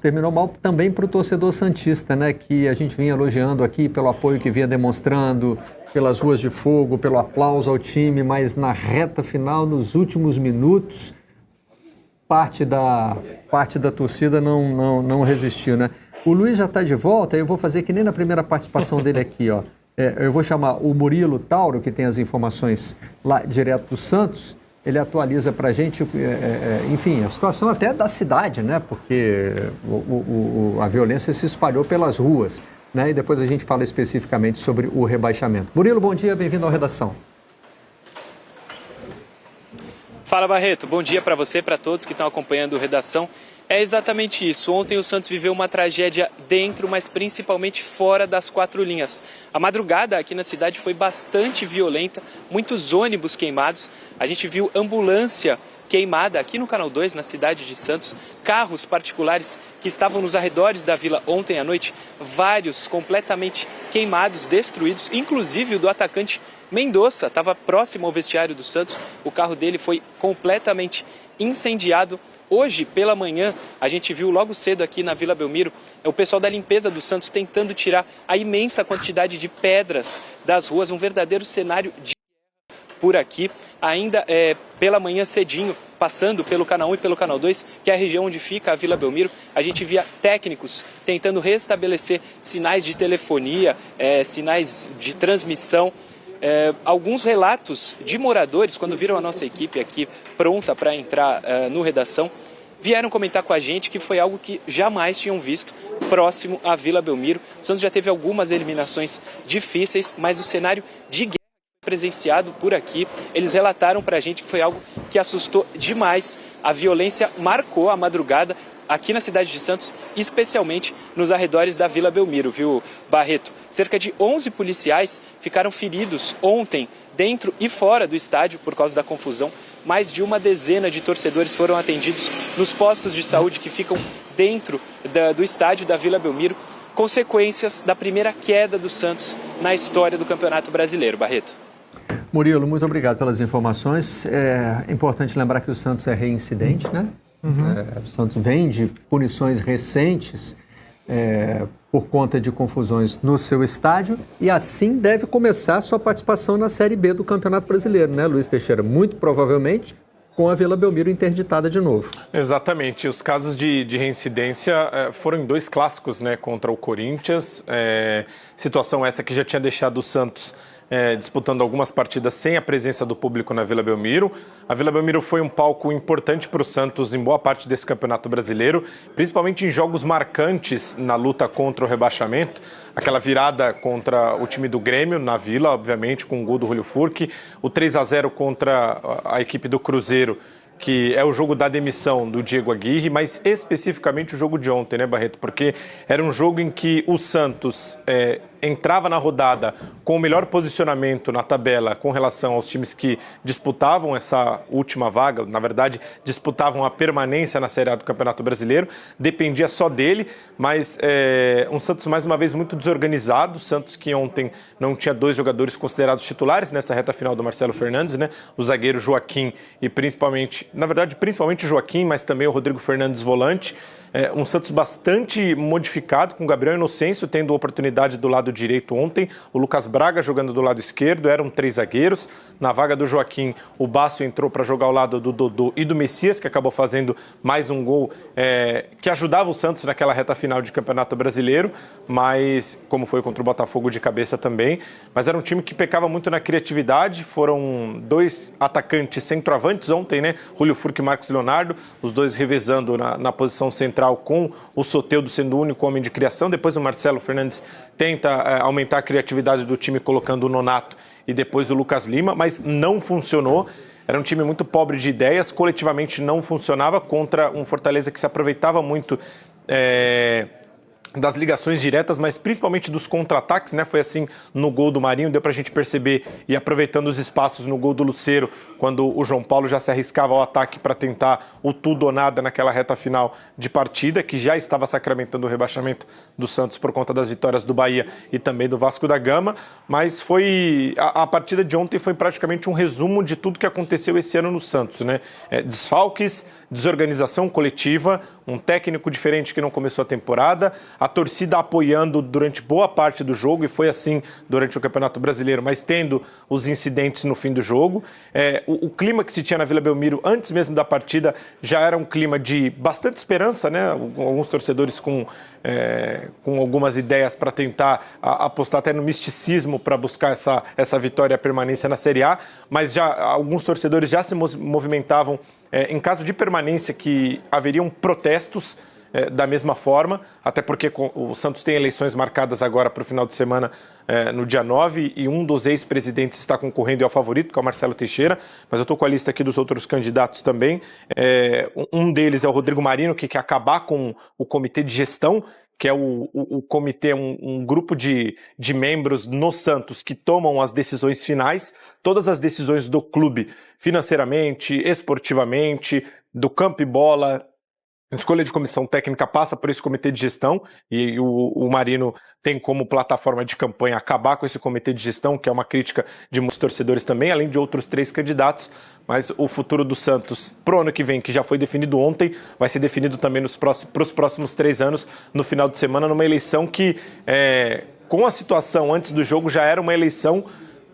terminou mal também para o torcedor santista, né? Que a gente vinha elogiando aqui pelo apoio que vinha demonstrando, pelas ruas de fogo, pelo aplauso ao time, mas na reta final, nos últimos minutos, parte da torcida não resistiu, né? O Luiz já está de volta, eu vou fazer que nem na primeira participação dele aqui, ó. Eu vou chamar o Murilo Tauro, que tem as informações lá direto do Santos. Ele atualiza para a gente, enfim, a situação até da cidade, né? Porque a violência se espalhou pelas ruas, né? E depois a gente fala especificamente sobre o rebaixamento. Murilo, bom dia, bem-vindo à redação. Fala, Barreto. Bom dia para você, para todos que estão acompanhando o Redação. É exatamente isso. Ontem o Santos viveu uma tragédia dentro, mas principalmente fora das quatro linhas. A madrugada aqui na cidade foi bastante violenta, muitos ônibus queimados. A gente viu ambulância queimada aqui no Canal 2, na cidade de Santos. Carros particulares que estavam nos arredores da vila ontem à noite, vários completamente queimados, destruídos, inclusive o do atacante Mendonça, estava próximo ao vestiário do Santos. O carro dele foi completamente incendiado. Hoje, pela manhã, a gente viu logo cedo aqui na Vila Belmiro o pessoal da limpeza do Santos tentando tirar a imensa quantidade de pedras das ruas, um verdadeiro cenário de guerra por aqui. Ainda pela manhã cedinho, passando pelo Canal 1 e pelo Canal 2, que é a região onde fica a Vila Belmiro, a gente via técnicos tentando restabelecer sinais de telefonia, sinais de transmissão. Alguns relatos de moradores, quando viram a nossa equipe aqui pronta para entrar no Redação, vieram comentar com a gente que foi algo que jamais tinham visto próximo à Vila Belmiro. O Santos já teve algumas eliminações difíceis, mas o cenário de guerra presenciado por aqui, eles relataram para a gente que foi algo que assustou demais. A violência marcou a madrugada aqui na cidade de Santos, especialmente nos arredores da Vila Belmiro, viu, Barreto? Cerca de 11 policiais ficaram feridos ontem, dentro e fora do estádio, por causa da confusão. Mais de uma dezena de torcedores foram atendidos nos postos de saúde que ficam dentro do estádio da Vila Belmiro. Consequências da primeira queda do Santos na história do Campeonato Brasileiro, Barreto. Murilo, muito obrigado pelas informações. É importante lembrar que o Santos é reincidente, né? O Santos vem de punições recentes por conta de confusões no seu estádio e assim deve começar a sua participação na Série B do Campeonato Brasileiro, né, Luiz Teixeira? Muito provavelmente com a Vila Belmiro interditada de novo. Exatamente. Os casos de reincidência foram em 2 clássicos, né, contra o Corinthians. Situação essa que já tinha deixado o Santos disputando algumas partidas sem a presença do público na Vila Belmiro. A Vila Belmiro foi um palco importante para o Santos em boa parte desse Campeonato Brasileiro, principalmente em jogos marcantes na luta contra o rebaixamento. Aquela virada contra o time do Grêmio na Vila, obviamente, com o gol do Julio Furque. O 3-0 contra a equipe do Cruzeiro, que é o jogo da demissão do Diego Aguirre, mas especificamente o jogo de ontem, né, Barreto? Porque era um jogo em que o Santos entrava na rodada com o melhor posicionamento na tabela com relação aos times que disputavam essa última vaga, na verdade, disputavam a permanência na Série A do Campeonato Brasileiro, dependia só dele, mas um Santos mais uma vez muito desorganizado, Santos que ontem não tinha 2 jogadores considerados titulares nessa reta final do Marcelo Fernandes, né? O zagueiro Joaquim e principalmente o Joaquim, mas também o Rodrigo Fernandes volante. Um Santos bastante modificado, com o Gabriel Inocêncio tendo oportunidade do lado direito ontem, o Lucas Braga jogando do lado esquerdo, eram 3 zagueiros. Na vaga do Joaquim, o Basso entrou para jogar ao lado do Dodô e do Messias, que acabou fazendo mais um gol que ajudava o Santos naquela reta final de Campeonato Brasileiro, mas como foi contra o Botafogo de cabeça também. Mas era um time que pecava muito na criatividade, foram 2 atacantes centroavantes ontem, né? Julio Furque e Marcos Leonardo, os 2 revezando na posição central, com o Soteldo sendo o único homem de criação. Depois o Marcelo Fernandes tenta aumentar a criatividade do time colocando o Nonato e depois o Lucas Lima, mas não funcionou. Era um time muito pobre de ideias, coletivamente não funcionava contra um Fortaleza que se aproveitava muito das ligações diretas, mas principalmente dos contra-ataques, né? Foi assim no gol do Marinho, deu pra gente perceber, e aproveitando os espaços no gol do Lucero, quando o João Paulo já se arriscava ao ataque para tentar o tudo ou nada naquela reta final de partida, que já estava sacramentando o rebaixamento do Santos por conta das vitórias do Bahia e também do Vasco da Gama, mas foi a partida de ontem foi praticamente um resumo de tudo que aconteceu esse ano no Santos, né? Desfalques, desorganização coletiva, um técnico diferente que não começou a temporada, a torcida apoiando durante boa parte do jogo, e foi assim durante o Campeonato Brasileiro, mas tendo os incidentes no fim do jogo. O clima que se tinha na Vila Belmiro antes mesmo da partida já era um clima de bastante esperança, né? Alguns torcedores com algumas ideias para tentar apostar até no misticismo para buscar essa vitória e a permanência na Série A, mas já alguns torcedores já se movimentavam em caso de permanência que haveriam protestos da mesma forma, até porque o Santos tem eleições marcadas agora para o final de semana, no dia 9, e um dos ex-presidentes está concorrendo e é o favorito, que é o Marcelo Teixeira, mas eu estou com a lista aqui dos outros candidatos também. Um deles é o Rodrigo Marino, que quer acabar com o comitê de gestão, que é o comitê, um grupo de membros no Santos que tomam as decisões finais, todas as decisões do clube, financeiramente, esportivamente, do campo e bola. A escolha de comissão técnica passa por esse comitê de gestão, e o Marino tem como plataforma de campanha acabar com esse comitê de gestão, que é uma crítica de muitos torcedores também, além de outros 3 candidatos. Mas o futuro do Santos pro ano que vem, que já foi definido ontem, vai ser definido também para os próximos 3 anos, no final de semana, numa eleição que, com a situação antes do jogo, já era uma eleição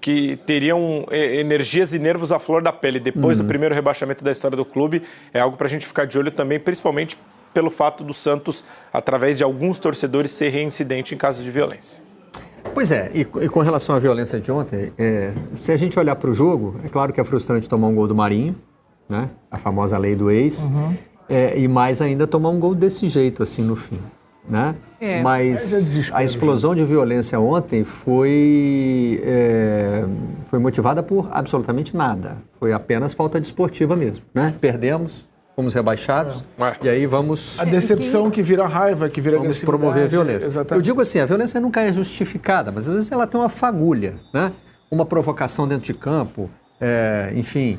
que teriam energias e nervos à flor da pele. Depois do primeiro rebaixamento da história do clube, é algo para a gente ficar de olho também, principalmente pelo fato do Santos, através de alguns torcedores, ser reincidente em casos de violência. Pois é, e com relação à violência de ontem, se a gente olhar para o jogo, é claro que é frustrante tomar um gol do Marinho, né? A famosa lei do ex, e mais ainda tomar um gol desse jeito, assim, no fim. Né? Mas a explosão de violência ontem foi motivada por absolutamente nada. Foi apenas falta desportiva mesmo, né? Perdemos, fomos rebaixados, e aí vamos... A decepção que vira raiva, que vira vamos promover a violência. Exatamente. Eu digo assim, a violência nunca é justificada, mas às vezes ela tem uma fagulha, né? Uma provocação dentro de campo, enfim...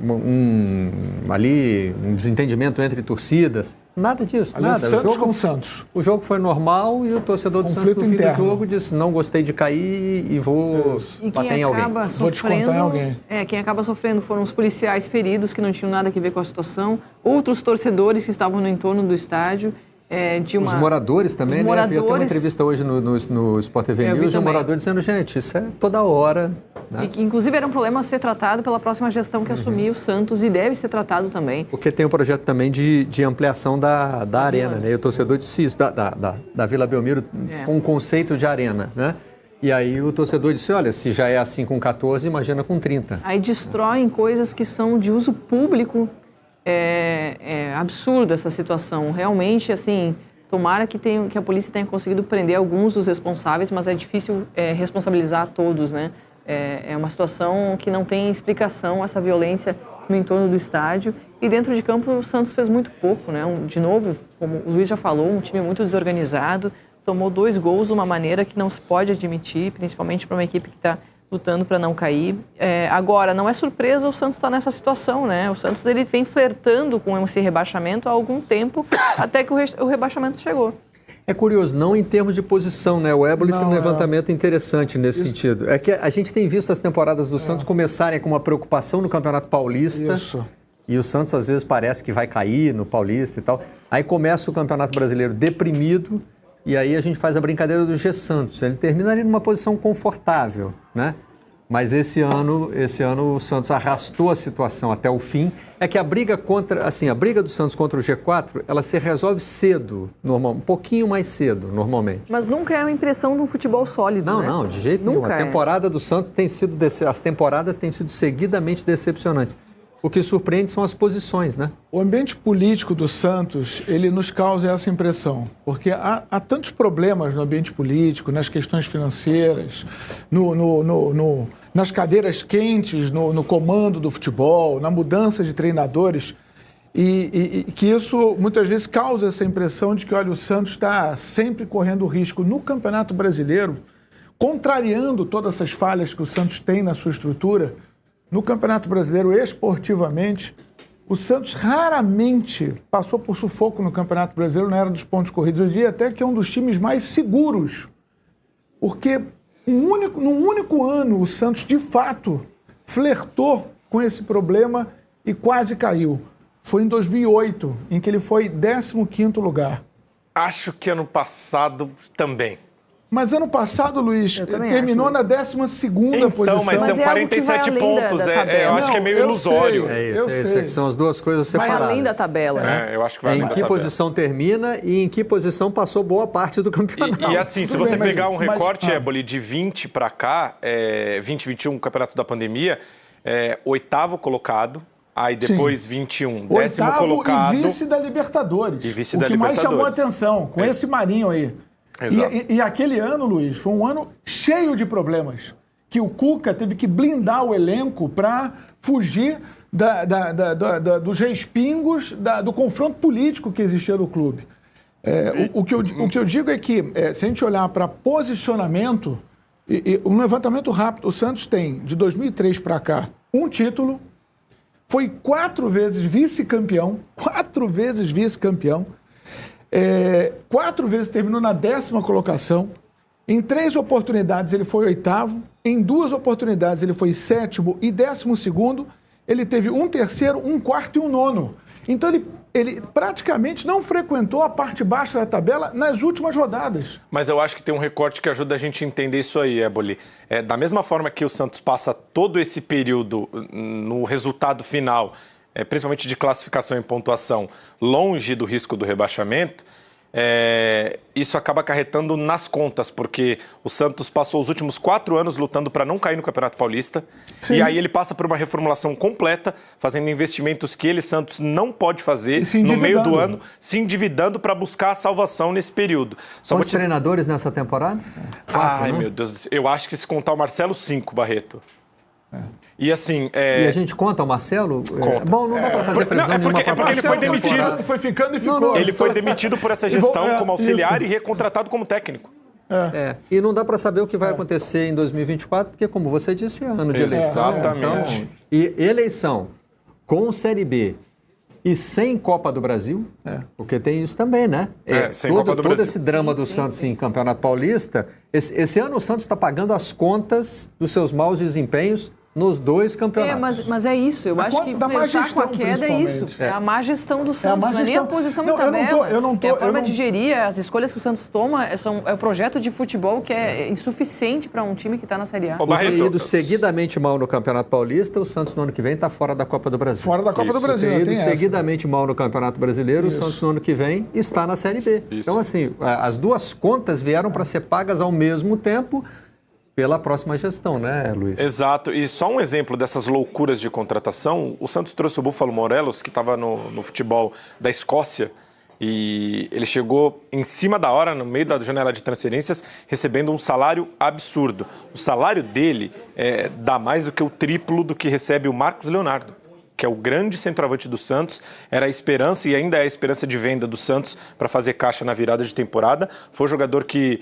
um desentendimento entre torcidas, nada disso, nada. Santos com Santos. O jogo foi normal e o torcedor do Santos, no fim do jogo, disse: não gostei de cair e vou bater em alguém. Vou descontar em alguém. Quem acaba sofrendo foram os policiais feridos, que não tinham nada a ver com a situação, outros torcedores que estavam no entorno do estádio. Os moradores também, né? Eu vi até uma entrevista hoje no Sport TV News, de um morador dizendo, gente, isso é toda hora. Né? E que, inclusive, era um problema a ser tratado pela próxima gestão que assumir o Santos, e deve ser tratado também. Porque tem um projeto também de ampliação da arena, né? E o torcedor disse isso, da Vila Belmiro, com o conceito de arena, né? E aí o torcedor disse, olha, se já é assim com 14, imagina com 30. Aí destroem coisas que são de uso público. É absurda essa situação. Realmente, assim, tomara que a polícia tenha conseguido prender alguns dos responsáveis, mas é difícil responsabilizar todos, né? É uma situação que não tem explicação, essa violência no entorno do estádio. E dentro de campo, o Santos fez muito pouco, né? De novo, como o Luiz já falou, um time muito desorganizado, tomou 2 gols de uma maneira que não se pode admitir, principalmente para uma equipe que está lutando para não cair. Agora, não é surpresa o Santos estar nessa situação, né? O Santos ele vem flertando com esse rebaixamento há algum tempo, até que o rebaixamento chegou. É curioso, não em termos de posição, né? O Éboli tem um levantamento interessante nesse sentido. É que a gente tem visto as temporadas do Santos começarem com uma preocupação no Campeonato Paulista. Isso. E o Santos, às vezes, parece que vai cair no Paulista e tal. Aí começa o Campeonato Brasileiro deprimido, e aí a gente faz a brincadeira do G Santos. Ele termina ali numa posição confortável, né? Mas esse ano o Santos arrastou a situação até o fim. É que a briga a briga do Santos contra o G4, ela se resolve cedo, um pouquinho mais cedo, normalmente. Mas nunca é uma impressão de um futebol sólido, né? Não, de jeito nenhum. A temporada do Santos as temporadas têm sido seguidamente decepcionantes. O que surpreende são as posições, né? O ambiente político do Santos, ele nos causa essa impressão, porque há tantos problemas no ambiente político, nas questões financeiras, nas cadeiras quentes, no comando do futebol, na mudança de treinadores, E que isso muitas vezes causa essa impressão de que, olha, o Santos está sempre correndo risco no Campeonato Brasileiro, contrariando todas essas falhas que o Santos tem na sua estrutura. No Campeonato Brasileiro, esportivamente, o Santos raramente passou por sufoco no Campeonato Brasileiro na era dos pontos corridos. Eu diria até que é um dos times mais seguros, porque num único ano o Santos, de fato, flertou com esse problema e quase caiu. Foi em 2008, em que ele foi 15º lugar. Acho que ano passado também. Mas ano passado, Luiz, terminou na 12ª posição. Mas são 47 pontos. Eu acho que é meio ilusório. É que são as duas coisas separadas. Vai além da tabela. Eu acho que vai além da tabela. Em que posição termina e em que posição passou boa parte do campeonato. E assim, se você pegar um recorte, Éboli, de 20 para cá, 2021, campeonato da pandemia, 8º colocado. Aí depois 21, 10º colocado. E vice da Libertadores. O que mais chamou a atenção, com esse Marinho aí. E aquele ano, Luiz, foi um ano cheio de problemas. Que o Cuca teve que blindar o elenco para fugir dos respingos do confronto político que existia no clube. O que eu digo é que, se a gente olhar para posicionamento, um levantamento rápido, o Santos tem, de 2003 para cá, um título. Foi 4 vezes vice-campeão, 4 vezes vice-campeão, 4 vezes terminou na 10ª colocação, em 3 oportunidades ele foi 8º, em 2 oportunidades ele foi 7º e 12º, ele teve um 3º, um 4º e um 9º. Então ele praticamente não frequentou a parte baixa da tabela nas últimas rodadas. Mas eu acho que tem um recorte que ajuda a gente a entender isso aí, Éboli. Da mesma forma que o Santos passa todo esse período no resultado final, principalmente de classificação e pontuação, longe do risco do rebaixamento, isso acaba acarretando nas contas, porque o Santos passou os últimos 4 anos lutando para não cair no Campeonato Paulista. Sim. E aí ele passa por uma reformulação completa, fazendo investimentos que ele, Santos, não pode fazer no meio do ano, se endividando para buscar a salvação nesse período. Quantos treinadores nessa temporada? 4, Ai, meu Deus do céu. Eu acho que se contar o Marcelo, 5, Barreto. E assim... E a gente conta o Marcelo? Conta. Bom, não dá para fazer previsão nenhuma para porque ele foi demitido. Foi ficando e ficou. Ele foi demitido por essa gestão como auxiliar e recontratado como técnico. E não dá para saber o que vai acontecer em 2024, porque, como você disse, é ano de eleição. Exatamente. Então, e eleição com Série B e sem Copa do Brasil, porque tem isso também, né? Sem Copa do Brasil. Todo esse drama do Santos em Campeonato Paulista, esse ano o Santos está pagando as contas dos seus maus desempenhos nos 2 campeonatos. Mas é isso. Eu acho que da má gestão, com a queda é isso. É a má gestão do Santos. Não é nem a posição em tabela. É a forma de gerir. As escolhas que o Santos toma é o projeto de futebol que é insuficiente para um time que está na Série A. Por ter ido seguidamente mal no Campeonato Paulista, o Santos no ano que vem está fora da Copa do Brasil. Fora da Copa do Brasil, tem ido seguidamente mal no Campeonato Brasileiro, o Santos no ano que vem está na Série B. Então, assim, as 2 contas vieram para ser pagas ao mesmo tempo pela próxima gestão, né, Luiz? Exato. E só um exemplo dessas loucuras de contratação, o Santos trouxe o Búfalo Morelos, que estava no futebol da Escócia, e ele chegou em cima da hora, no meio da janela de transferências, recebendo um salário absurdo. O salário dele dá mais do que o triplo do que recebe o Marcos Leonardo, que é o grande centroavante do Santos, era a esperança e ainda é a esperança de venda do Santos para fazer caixa na virada de temporada. Foi um jogador que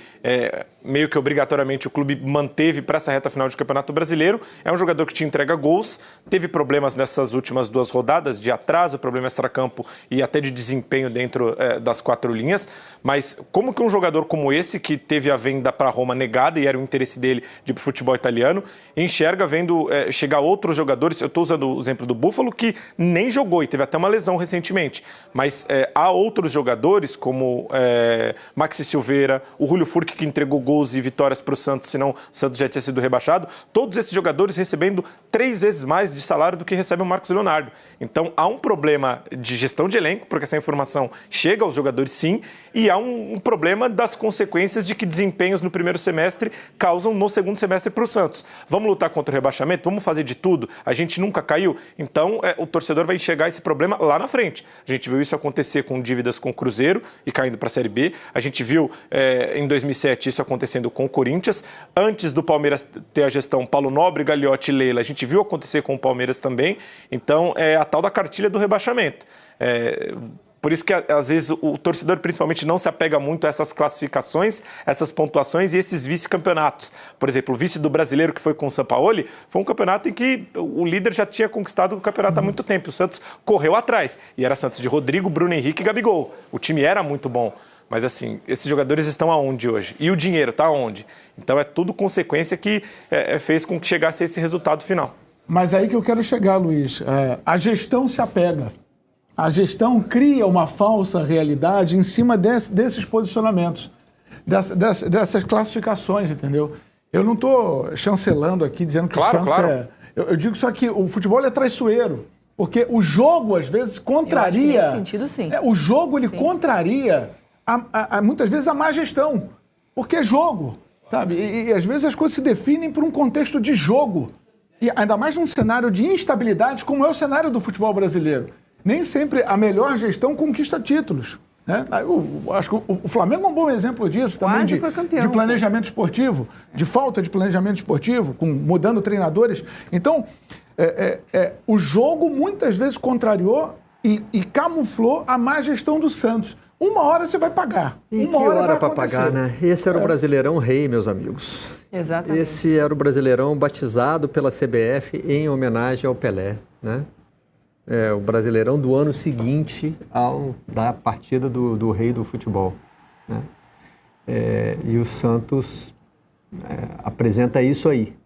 meio que obrigatoriamente o clube manteve para essa reta final de Campeonato Brasileiro. É um jogador que te entrega gols, teve problemas nessas últimas 2 rodadas, de atraso, problema extracampo e até de desempenho dentro das 4 linhas. Mas como que um jogador como esse, que teve a venda para Roma negada e era o interesse dele de ir para o futebol italiano, enxerga vendo chegar outros jogadores? Eu estou usando o exemplo do Búfalo, que nem jogou e teve até uma lesão recentemente. Mas há outros jogadores, como Maxi Silveira, o Julio Furque, que entregou gols e vitórias para o Santos, senão o Santos já tinha sido rebaixado. Todos esses jogadores recebendo 3 vezes mais de salário do que recebe o Marcos Leonardo. Então há um problema de gestão de elenco, porque essa informação chega aos jogadores sim, e há um problema das consequências de que desempenhos no primeiro semestre causam no segundo semestre para o Santos. Vamos lutar contra o rebaixamento? Vamos fazer de tudo? A gente nunca caiu? Então o torcedor vai enxergar esse problema lá na frente. A gente viu isso acontecer com dívidas com o Cruzeiro e caindo para a Série B. A gente viu em 2007 isso acontecendo com o Corinthians. Antes do Palmeiras ter a gestão Paulo Nobre, Gagliotti e Leila, a gente viu acontecer com o Palmeiras também. Então, é a tal da cartilha do rebaixamento. Por isso que, às vezes, o torcedor, principalmente, não se apega muito a essas classificações, essas pontuações e esses vice-campeonatos. Por exemplo, o vice do Brasileiro, que foi com o Sampaoli, foi um campeonato em que o líder já tinha conquistado o campeonato há muito tempo. O Santos correu atrás. E era Santos de Rodrigo, Bruno Henrique e Gabigol. O time era muito bom. Mas, assim, esses jogadores estão aonde hoje? E o dinheiro está aonde? Então, é tudo consequência que fez com que chegasse a esse resultado final. Mas aí que eu quero chegar, Luiz. A gestão se apega. A gestão cria uma falsa realidade em cima desses posicionamentos, dessas classificações, entendeu? Eu não estou chancelando aqui, dizendo que o Santos Eu digo só que o futebol é traiçoeiro, porque o jogo, às vezes, contraria... nesse sentido, sim. O jogo, ele contraria, muitas vezes, a má gestão, porque é jogo, sabe? E às vezes as coisas se definem por um contexto de jogo, e ainda mais num cenário de instabilidade, como é o cenário do futebol brasileiro. Nem sempre a melhor gestão conquista títulos. Né? Acho que o Flamengo é um bom exemplo disso, também de planejamento esportivo, de falta de planejamento esportivo, mudando treinadores. Então, o jogo muitas vezes contrariou e camuflou a má gestão do Santos. Uma hora você vai pagar. E que hora para pagar, né? Esse era o Brasileirão Rei, meus amigos. Exatamente. Esse era o Brasileirão batizado pela CBF em homenagem ao Pelé, né? O Brasileirão do ano seguinte da partida do rei do futebol, né? E o Santos apresenta isso aí,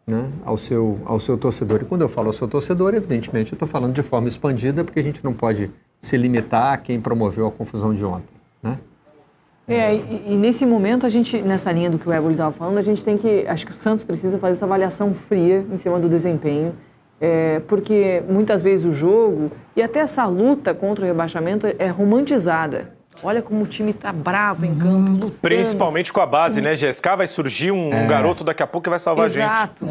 né? ao seu torcedor. E quando eu falo ao seu torcedor, evidentemente eu estou falando de forma expandida, porque a gente não pode se limitar a quem promoveu a confusão de ontem, né? E nesse momento, nessa linha do que o Éboli estava falando, a gente tem que... Acho que o Santos precisa fazer essa avaliação fria em cima do desempenho, porque muitas vezes o jogo e até essa luta contra o rebaixamento é romantizada. Olha como o time está bravo em campo, lutando. Principalmente com a base, né, GSK? Vai surgir um garoto daqui a pouco que vai salvar a gente.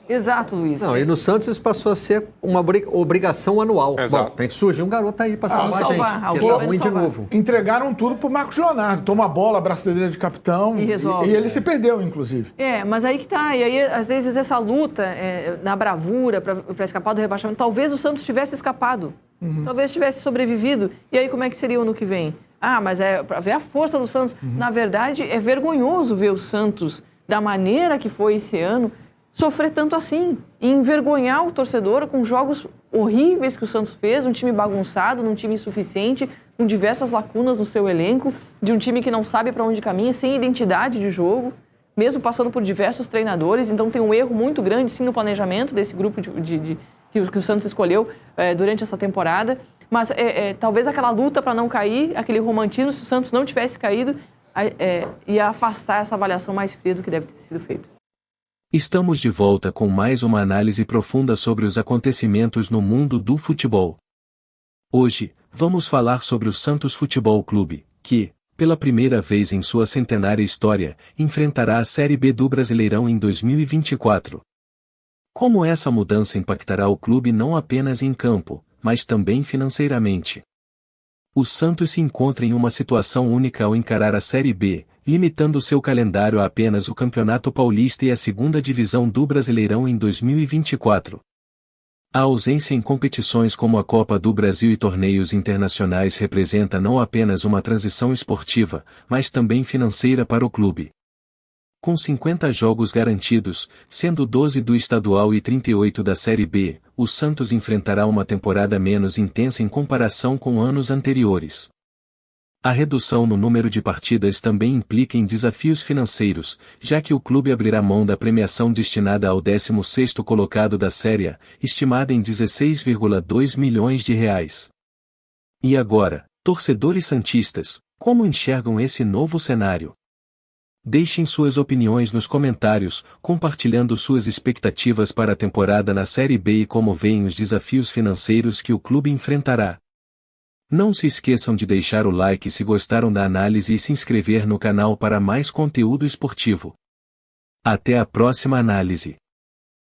Exato, Luiz. Não, e no Santos isso passou a ser uma obrigação anual. Exato. Bom, tem que surgir um garoto aí para salvar a gente, porque tá ruim de novo. Entregaram tudo pro Marcos Leonardo. Toma a bola, braçadeira de capitão. E resolve. E ele se perdeu, inclusive. Mas aí que tá. E aí, às vezes, essa luta na bravura para escapar do rebaixamento, talvez o Santos tivesse escapado. Talvez tivesse sobrevivido. E aí, como é que seria o ano que vem? Mas para ver a força do Santos. Na verdade, é vergonhoso ver o Santos, da maneira que foi esse ano, sofrer tanto assim. E envergonhar o torcedor com jogos horríveis que o Santos fez, um time bagunçado, um time insuficiente, com diversas lacunas no seu elenco, de um time que não sabe para onde caminha, sem identidade de jogo, mesmo passando por diversos treinadores. Então tem um erro muito grande, sim, no planejamento desse grupo que o Santos escolheu durante essa temporada. Mas talvez aquela luta para não cair, aquele romantismo, se o Santos não tivesse caído, ia afastar essa avaliação mais fria do que deve ter sido feito. Estamos de volta com mais uma análise profunda sobre os acontecimentos no mundo do futebol. Hoje, vamos falar sobre o Santos Futebol Clube, que, pela primeira vez em sua centenária história, enfrentará a Série B do Brasileirão em 2024. Como essa mudança impactará o clube não apenas em campo, mas também financeiramente. O Santos se encontra em uma situação única ao encarar a Série B, limitando seu calendário a apenas o Campeonato Paulista e a Segunda Divisão do Brasileirão em 2024. A ausência em competições como a Copa do Brasil e torneios internacionais representa não apenas uma transição esportiva, mas também financeira para o clube. Com 50 jogos garantidos, sendo 12 do estadual e 38 da Série B, o Santos enfrentará uma temporada menos intensa em comparação com anos anteriores. A redução no número de partidas também implica em desafios financeiros, já que o clube abrirá mão da premiação destinada ao 16º colocado da Série A, estimada em 16,2 milhões de reais. E agora, torcedores santistas, como enxergam esse novo cenário? Deixem suas opiniões nos comentários, compartilhando suas expectativas para a temporada na Série B e como veem os desafios financeiros que o clube enfrentará. Não se esqueçam de deixar o like se gostaram da análise e se inscrever no canal para mais conteúdo esportivo. Até a próxima análise.